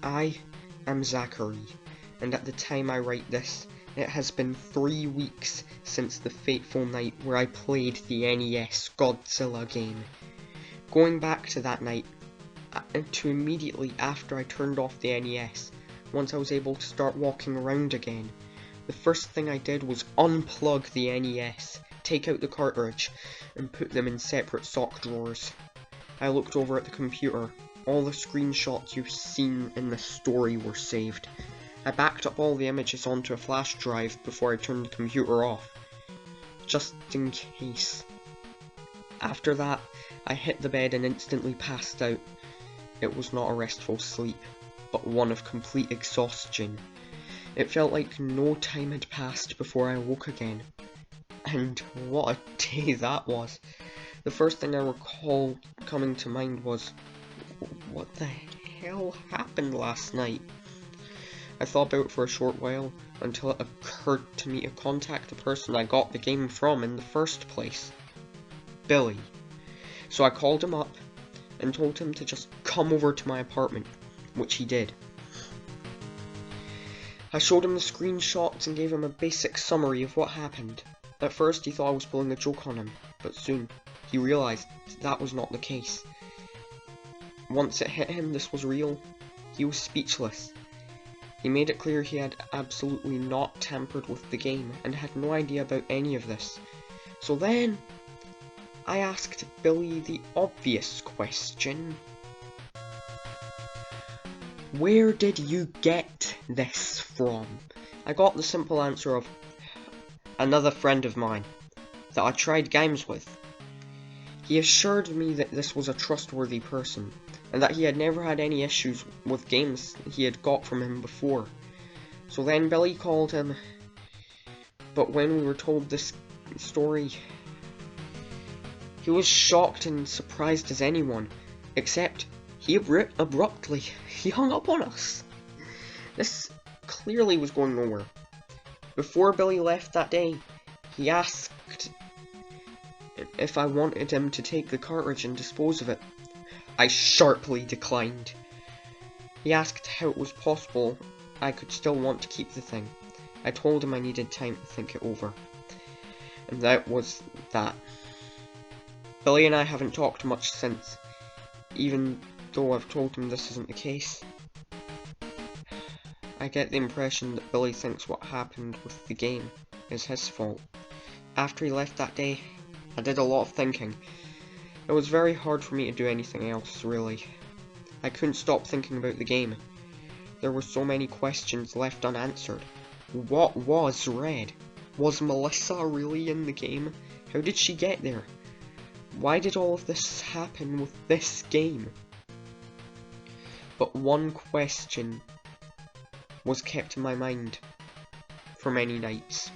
I am Zachary, and at the time I write this, it has been 3 weeks since the fateful night where I played the NES Godzilla game. Going back to that night, to immediately after I turned off the NES, once I was able to start walking around again, the first thing I did was unplug the NES, take out the cartridge, and put them in separate sock drawers. I looked over at the computer. All the screenshots you've seen in the story were saved. I backed up all the images onto a flash drive before I turned the computer off, just in case. After that, I hit the bed and instantly passed out. It was not a restful sleep, but one of complete exhaustion. It felt like no time had passed before I awoke again. And what a day that was. The first thing I recall coming to mind was, what the hell happened last night? I thought about it for a short while, until it occurred to me to contact the person I got the game from in the first place. Billy. So I called him up, and told him to just come over to my apartment, which he did. I showed him the screenshots and gave him a basic summary of what happened. At first he thought I was pulling a joke on him, but soon he realised that was not the case. Once it hit him this was real, he was speechless. He made it clear he had absolutely not tampered with the game and had no idea about any of this. So then, I asked Billy the obvious question. Where did you get this from? I got the simple answer of, another friend of mine, that I tried games with. He assured me that this was a trustworthy person, and that he had never had any issues with games he had got from him before. So then Billy called him, but when we were told this story, he was shocked and surprised as anyone, except he abruptly hung up on us. This clearly was going nowhere. Before Billy left that day, he asked if I wanted him to take the cartridge and dispose of it. I sharply declined. He asked how it was possible I could still want to keep the thing. I told him I needed time to think it over. And that was that. Billy and I haven't talked much since, even though I've told him this isn't the case. I get the impression that Billy thinks what happened with the game is his fault. After he left that day, I did a lot of thinking. It was very hard for me to do anything else, really. I couldn't stop thinking about the game. There were so many questions left unanswered. What was Red? Was Melissa really in the game? How did she get there? Why did all of this happen with this game? But one question was kept in my mind for many nights,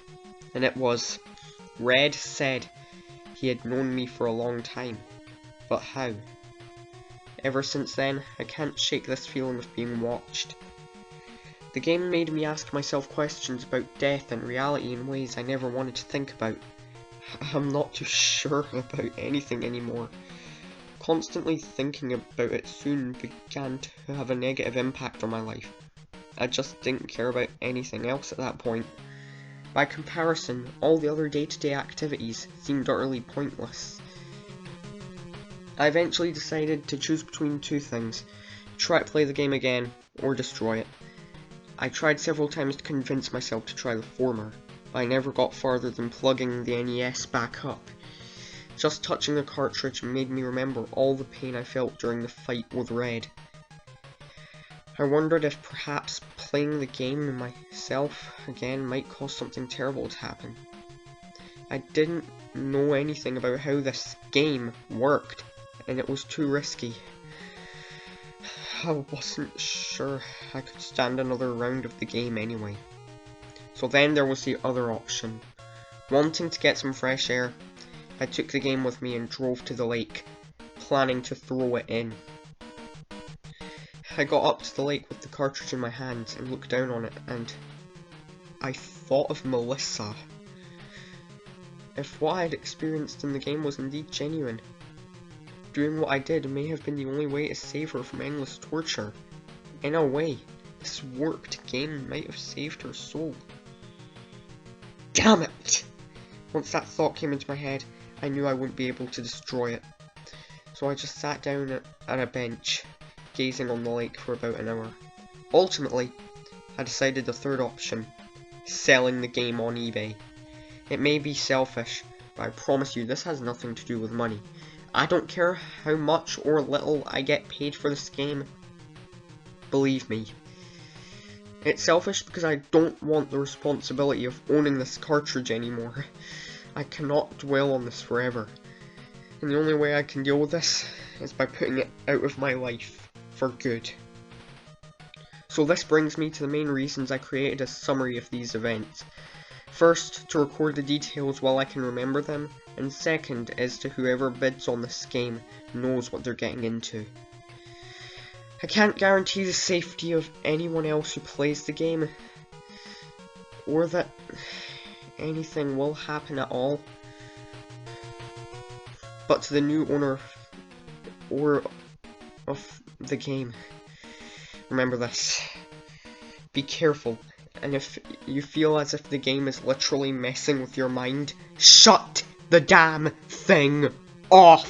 and it was, Red said he had known me for a long time, but how? Ever since then, I can't shake this feeling of being watched. The game made me ask myself questions about death and reality in ways I never wanted to think about. I'm not too sure about anything anymore. Constantly thinking about it soon began to have a negative impact on my life. I just didn't care about anything else at that point. By comparison, all the other day-to-day activities seemed utterly pointless. I eventually decided to choose between two things: try to play the game again, or destroy it. I tried several times to convince myself to try the former, but I never got farther than plugging the NES back up. Just touching the cartridge made me remember all the pain I felt during the fight with Red. I wondered if perhaps playing the game myself again might cause something terrible to happen. I didn't know anything about how this game worked, and it was too risky. I wasn't sure I could stand another round of the game anyway. So then there was the other option. Wanting to get some fresh air, I took the game with me and drove to the lake, planning to throw it in. I got up to the lake with the cartridge in my hands and looked down on it, and I thought of Melissa. If what I had experienced in the game was indeed genuine, doing what I did may have been the only way to save her from endless torture. In a way, this warped game might have saved her soul. Damn it! Once that thought came into my head, I knew I wouldn't be able to destroy it. So I just sat down at a bench, gazing on the lake for about an hour. Ultimately, I decided the third option, selling the game on eBay. It may be selfish, but I promise you this has nothing to do with money. I don't care how much or little I get paid for this game. Believe me. It's selfish because I don't want the responsibility of owning this cartridge anymore. I cannot dwell on this forever. And the only way I can deal with this is by putting it out of my life for good. So this brings me to the main reasons I created a summary of these events. First, to record the details while I can remember them, and second is to whoever bids on this game knows what they're getting into. I can't guarantee the safety of anyone else who plays the game, or that anything will happen at all. But to the new owner of the game, remember this. Be careful, and if you feel as if the game is literally messing with your mind, shut the damn thing off!